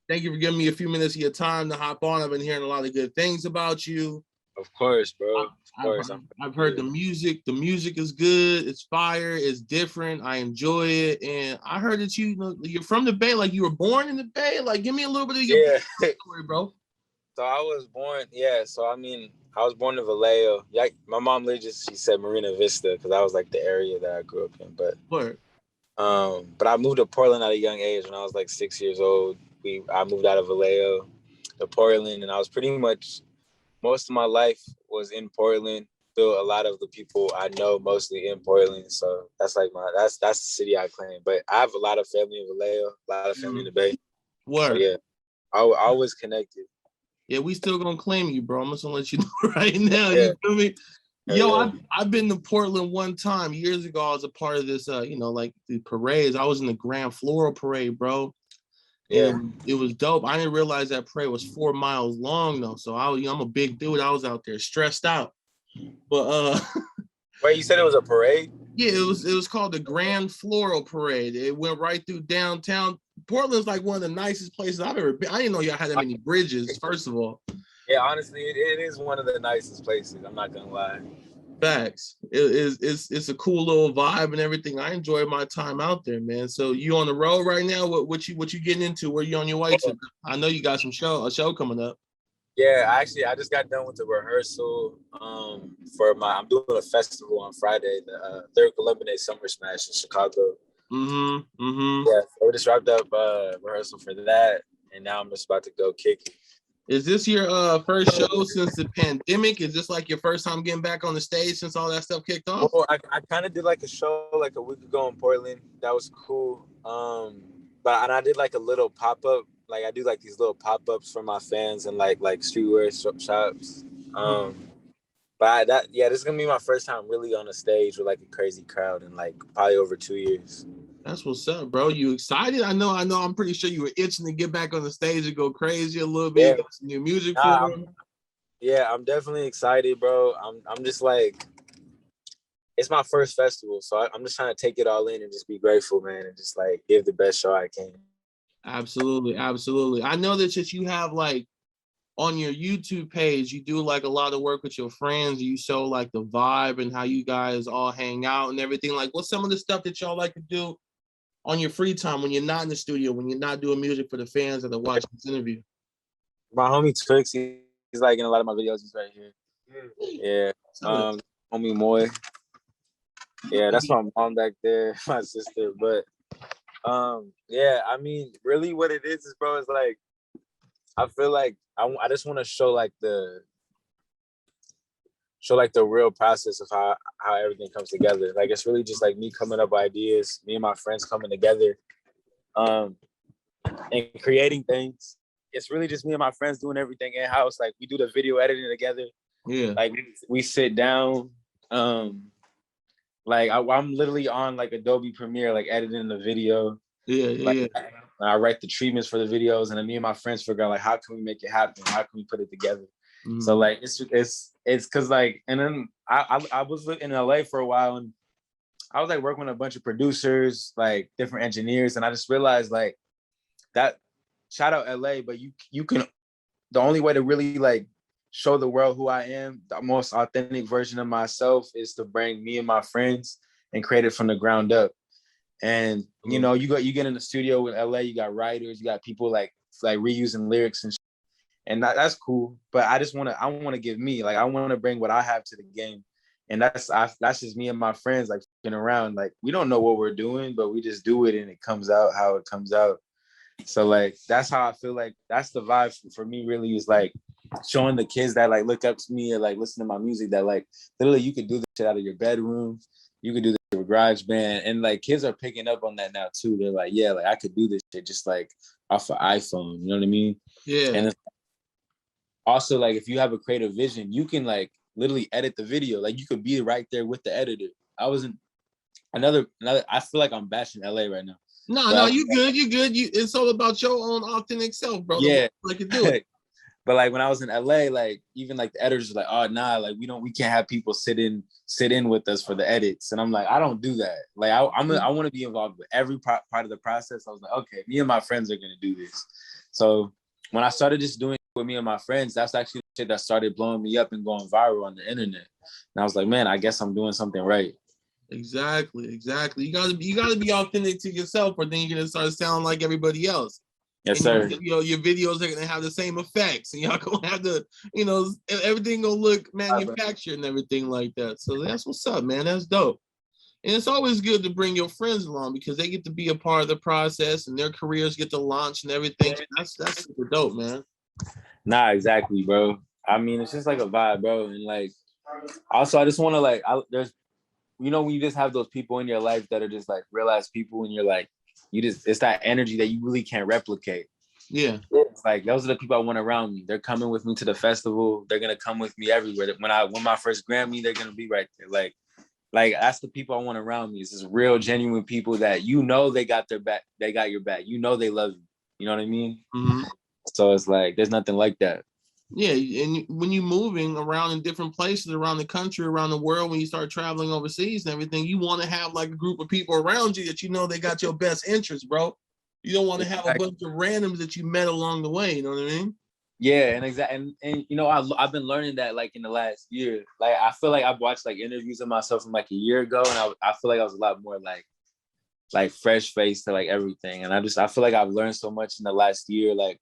Thank you for giving me a few minutes of your time to hop on. I've been hearing a lot of good things about you. Of course, bro. Of I've course. heard, I've heard the music. The music is good. It's fire. It's different. I enjoy it. And I heard that you're from the Bay. Like you were born in the Bay. Like give me a little bit of your story, bro. So I was born. Yeah. So I mean, I was born in Vallejo. Yeah. My mom literally she said Marina Vista because that was like the area that I grew up in. But I moved to Portland at a young age when I was like 6 years old. I moved out of Vallejo to Portland, and I was pretty much most of my life was in Portland. Built a lot of the people I know mostly in Portland. So that's like that's the city I claim. But I have a lot of family in Vallejo, a lot of family in the Bay. So yeah, I was connected. Yeah, we still gonna claim you, bro. I'm just gonna let you know right now. Yeah. You feel me? Yo, I've been to Portland one time years ago. I was a part of this, like the parades. I was in the Grand Floral Parade, bro. Yeah, it was dope. I didn't realize that parade was 4 miles long though. So I'm a big dude. I was out there stressed out. But wait, you said it was a parade? Yeah, it was called the Grand Floral Parade. It went right through downtown. Portland's like one of the nicest places I've ever been. I didn't know y'all had that many bridges, first of all. Yeah, honestly, it is one of the nicest places. I'm not gonna lie. Facts. It's a cool little vibe and everything. I enjoyed my time out there, man. So you on the road right now? What you getting into? Where you on your way to? I know you got a show coming up. Yeah, actually, I just got done with the rehearsal I'm doing a festival on Friday, the Lyrical Lemonade Summer Smash in Chicago. Yeah, so we just wrapped up rehearsal for that, and now I'm just about to go kick it. Is this your first show since the pandemic? Is this like your first time getting back on the stage since all that stuff kicked off? Well, I kind of did like a show like a week ago in Portland. That was cool. But I did like a little pop-up. Like I do like these little pop-ups for my fans and like streetwear shops. But this is gonna be my first time really on a stage with like a crazy crowd in like probably over 2 years. That's what's up, bro. You excited? I know. I'm pretty sure you were itching to get back on the stage and go crazy a little bit. Get some new music for them. Yeah, I'm definitely excited, bro. I'm just like, it's my first festival, so I'm just trying to take it all in and just be grateful, man, and just like give the best show I can. Absolutely. I know that you have like on your YouTube page, you do like a lot of work with your friends. You show like the vibe and how you guys all hang out and everything. Like, what's some of the stuff that y'all like to do on your free time when you're not in the studio, when you're not doing music for the fans that are watching this interview? My homie Twix, he's like in a lot of my videos. He's right here. Yeah. Homie Moy. Yeah, that's my mom back there, my sister. But yeah, I mean, really what it is, bro, is like, I feel like I just want to show like the real process of how everything comes together. Like it's really just like me coming up with ideas, me and my friends coming together, and creating things. It's really just me and my friends doing everything in house. Like we do the video editing together. Yeah. Like we sit down. Like I'm literally on like Adobe Premiere, like editing the video. Yeah. I write the treatments for the videos, and then me and my friends figure out like how can we make it happen? How can we put it together? So like it's because like, and then I was in LA for a while, and I was like working with a bunch of producers, like different engineers, and I just realized like that, shout out LA, but you can, the only way to really like show the world who I am, the most authentic version of myself, is to bring me and my friends and create it from the ground up. And you know, you get in the studio with LA, you got writers, you got people like reusing lyrics and shit. And that's cool. But I want to give me, like, I want to bring what I have to the game. And that's just me and my friends like fucking around. Like we don't know what we're doing, but we just do it and it comes out how it comes out. So like that's how I feel like that's the vibe for me really, is like showing the kids that like look up to me or like listen to my music that like literally you could do this shit out of your bedroom. You could do this with GarageBand, and like kids are picking up on that now too. They're like, yeah, like I could do this shit just like off an iPhone. You know what I mean? Yeah. And also like if you have a creative vision, you can like literally edit the video. Like you could be right there with the editor. I wasn't another. I feel like I'm bashing LA right now. No, you good. It's all about your own authentic self, bro. Yeah, like you do it. But like when I was in LA, like even like the editors were like, oh nah, like we can't have people sit in with us for the edits. And I'm like, I don't do that. Like I want to be involved with every part of the process. I was like, okay, me and my friends are gonna do this. So when I started just doing it with me and my friends, that's actually the shit that started blowing me up and going viral on the internet. And I was like, man, I guess I'm doing something right. Exactly. You gotta be authentic to yourself, or then you're gonna start sounding like everybody else. Yes, and sir. Your videos are gonna have the same effects, and y'all gonna have to, everything gonna look manufactured and everything like that. So that's what's up, man. That's dope. And it's always good to bring your friends along because they get to be a part of the process and their careers get to launch and everything. That's super dope, man. Nah, exactly, bro. I mean, it's just like a vibe, bro. And like, also, I just want to there's, when you just have those people in your life that are just like real ass people, and you're like, it's that energy that you really can't replicate. Yeah. It's like, those are the people I want around me. They're coming with me to the festival. They're going to come with me everywhere. When I win my first Grammy, they're going to be right there. Like that's the people I want around me. It's just real, genuine people that, they got their back. They got your back. They love you. You know what I mean? Mm-hmm. So it's like, there's nothing like that. Yeah, and when you're moving around in different places around the country, around the world, when you start traveling overseas and everything, you want to have like a group of people around you that they got your best interests, bro. You don't want to have a bunch of randoms that you met along the way. You know what I mean? Yeah, and exactly, and I've been learning that like in the last year. Like I feel like I've watched like interviews of myself from like a year ago, and I feel like I was a lot more like fresh faced to like everything. And I feel like I've learned so much in the last year. Like,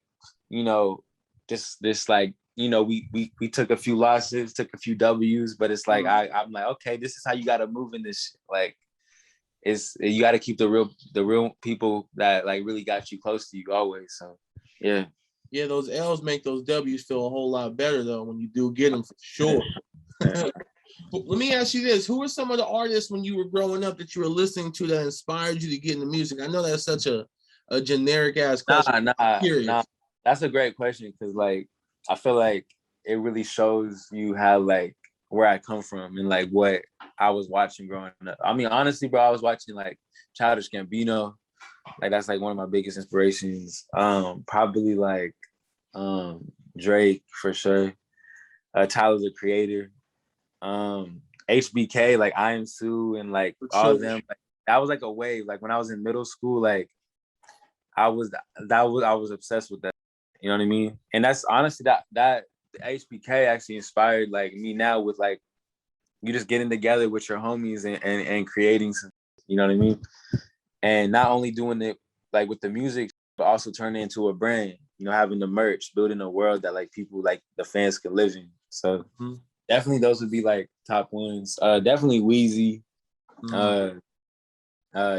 this like, we took a few losses, took a few W's, but it's like I'm like, okay, this is how you gotta move in this shit. Like you gotta keep the real people that like really got you close to you always. So yeah. Yeah, those L's make those W's feel a whole lot better though when you do get them, for sure. Let me ask you this: who were some of the artists when you were growing up that you were listening to that inspired you to get into music? I know that's such a generic ass question. Nah. That's a great question because like I feel like it really shows you how like where I come from and like what I was watching growing up. I mean, honestly, bro, I was watching like Childish Gambino. Like that's like one of my biggest inspirations. Probably like Drake for sure. Tyler the Creator. HBK, like I Am Sue, and like all of them. Like, that was like a wave. Like when I was in middle school, like I was obsessed with that. You know what I mean? And that's honestly that HBK actually inspired like me now with like you just getting together with your homies and creating some, you know what I mean? And not only doing it like with the music, but also turning it into a brand, having the merch, building a world that like people like the fans can live in. So definitely those would be like top ones. Definitely Weezy,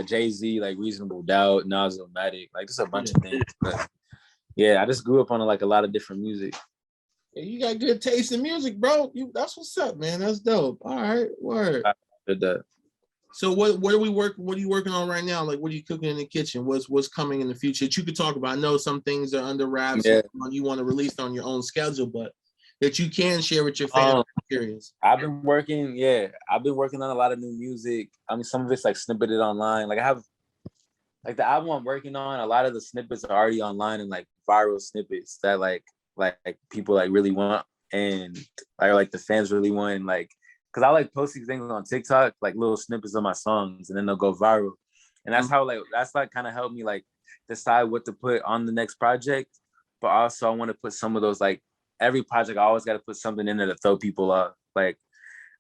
Jay-Z, like Reasonable Doubt, Nas-O-Matic, like just a bunch of things. But yeah, I just grew up on like a lot of different music. Yeah, you got good taste in music, bro. That's what's up, man. That's dope. All right, word. I did that. So what are you working on right now? Like what are you cooking in the kitchen? What's coming in the future that you could talk about? I know some things are under wraps. Yeah. You want to release on your own schedule, but that you can share with your fans. I'm curious. I've been working on a lot of new music. I mean, some of it's like snippeted online. Like I have like the album I'm working on, a lot of the snippets are already online and like viral snippets that like people like really want and like the fans really want, and like because I like posting things on TikTok, like little snippets of my songs, and then they'll go viral. And that's how that's kind of helped me like decide what to put on the next project. But also I want to put some of those, like every project, I always got to put something in there to throw people off. Like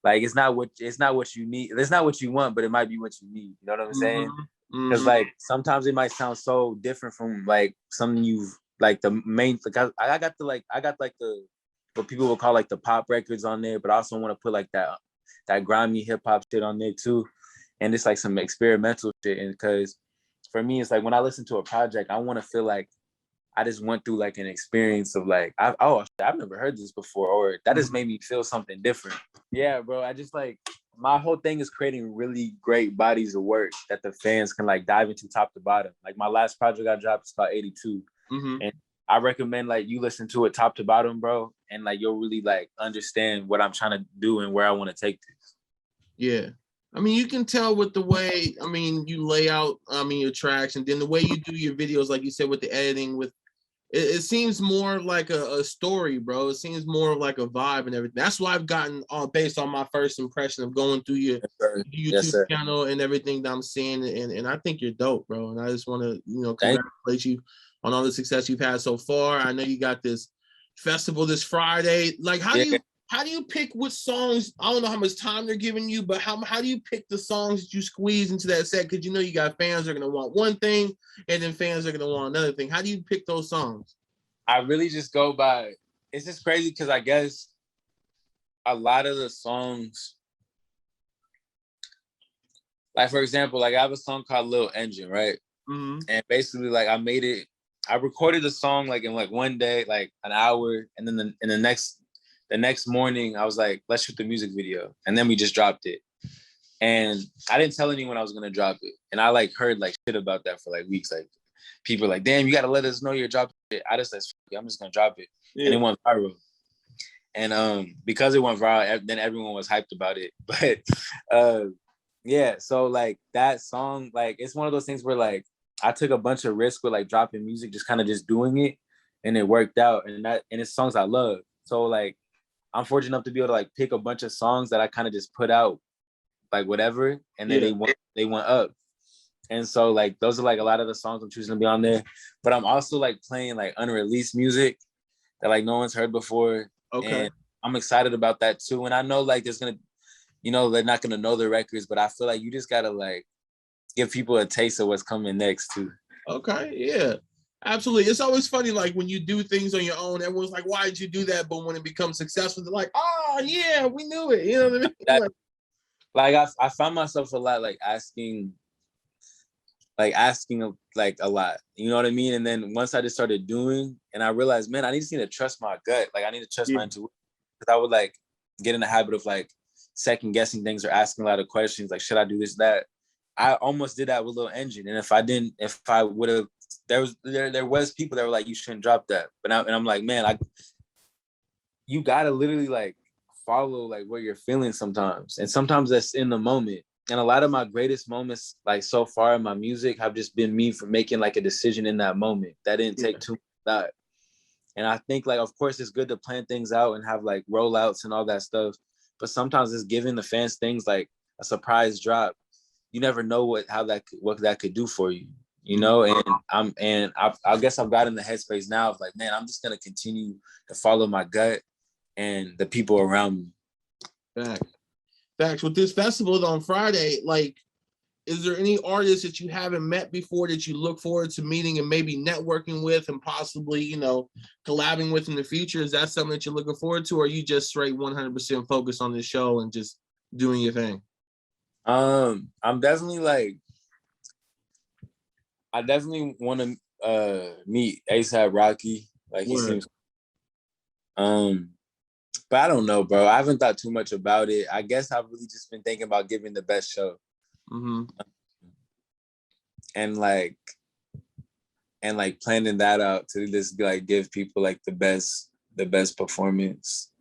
it's not what you need. It's not what you want, but it might be what you need. You know what I'm saying? Because like sometimes it might sound so different from like something you've like the main. Like I got the what people would call like the pop records on there, but I also want to put like that grimy hip hop shit on there too, and it's like some experimental shit. And because for me, it's like when I listen to a project, I want to feel like I just went through like an experience of like, I've never heard this before, or that just made me feel something different. Yeah, bro. I just like, my whole thing is creating really great bodies of work that the fans can like dive into top to bottom. Like my last project I dropped is called 82. And I recommend like you listen to it top to bottom, bro. And like, you'll really like understand what I'm trying to do and where I want to take this. Yeah. I mean, you can tell with the way, you lay out, your tracks, and then the way you do your videos, like you said, with the editing, it seems more like a story, bro. It seems more like a vibe and everything. That's why I've gotten based on my first impression of going through your YouTube channel and everything that I'm seeing. And I think you're dope, bro. And I just want to, congratulate you on all the success you've had so far. I know you got this festival this Friday. Like, how do you pick what songs? I don't know how much time they're giving you, but how do you pick the songs that you squeeze into that set? Because you know you got fans that are gonna want one thing, and then fans are gonna want another thing. How do you pick those songs? I really just go by. It's just crazy because I guess a lot of the songs, like for example, like I have a song called Little Engine, right? Mm-hmm. And basically, like I recorded the song like in like one day, like an hour, and then the next morning I was like, let's shoot the music video, and then we just dropped it. And I didn't tell anyone I was gonna drop it, and I like heard like shit about that for like weeks. Like people were like, damn, you gotta let us know you're dropping it. I just said, I'm just gonna drop it, and it went viral. And because it went viral, then everyone was hyped about it. But yeah, so like that song, like it's one of those things where like I took a bunch of risks with like dropping music, just kind of just doing it, and it worked out. And it's songs I love. So like I'm fortunate enough to be able to like pick a bunch of songs that I kind of just put out, like whatever, and then they went up. And so like those are like a lot of the songs I'm choosing to be on there. But I'm also like playing like unreleased music that like no one's heard before. Okay. And I'm excited about that too. And I know like there's gonna, you know, they're not gonna know the records, but I feel like you just gotta like give people a taste of what's coming next too. Okay, yeah. Absolutely. It's always funny, like when you do things on your own, everyone's like, why did you do that? But when it becomes successful, they're like, oh yeah, we knew it. You know what I mean? Like I found myself a lot like asking like a lot, you know what I mean? And then once I just started doing, and I realized, man, I just need to trust my gut. Like I need to trust my intuition, because I would like get in the habit of like second guessing things or asking a lot of questions, like should I do this, that. I almost did that with Little Engine, and if I would have, there was people that were like, you shouldn't drop that, and I'm like, man, you gotta literally like follow like what you're feeling sometimes, and sometimes that's in the moment. And a lot of my greatest moments, like so far in my music, have just been me for making like a decision in that moment that didn't take too much thought. And I think like, of course, it's good to plan things out and have like rollouts and all that stuff, but sometimes it's giving the fans things like a surprise drop. You never know what that could do for you, you know. And I guess I've got in the headspace now of like, man, I'm just gonna continue to follow my gut and the people around me. Facts. With this festival on Friday, like, is there any artists that you haven't met before that you look forward to meeting and maybe networking with and possibly, you know, collabing with in the future? Is that something that you're looking forward to, or are you just straight 100% focused on this show and just doing your thing? I'm definitely like, I definitely want to meet ASAP Rocky. Like he seems, but I don't know, bro. I haven't thought too much about it. I guess I've really just been thinking about giving the best show. Mm-hmm. And like planning that out to just like give people like the best performance.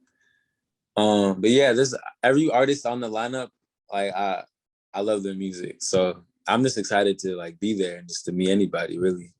But yeah, there's every artist on the lineup, like I love their music. So I'm just excited to like be there and just to meet anybody, really.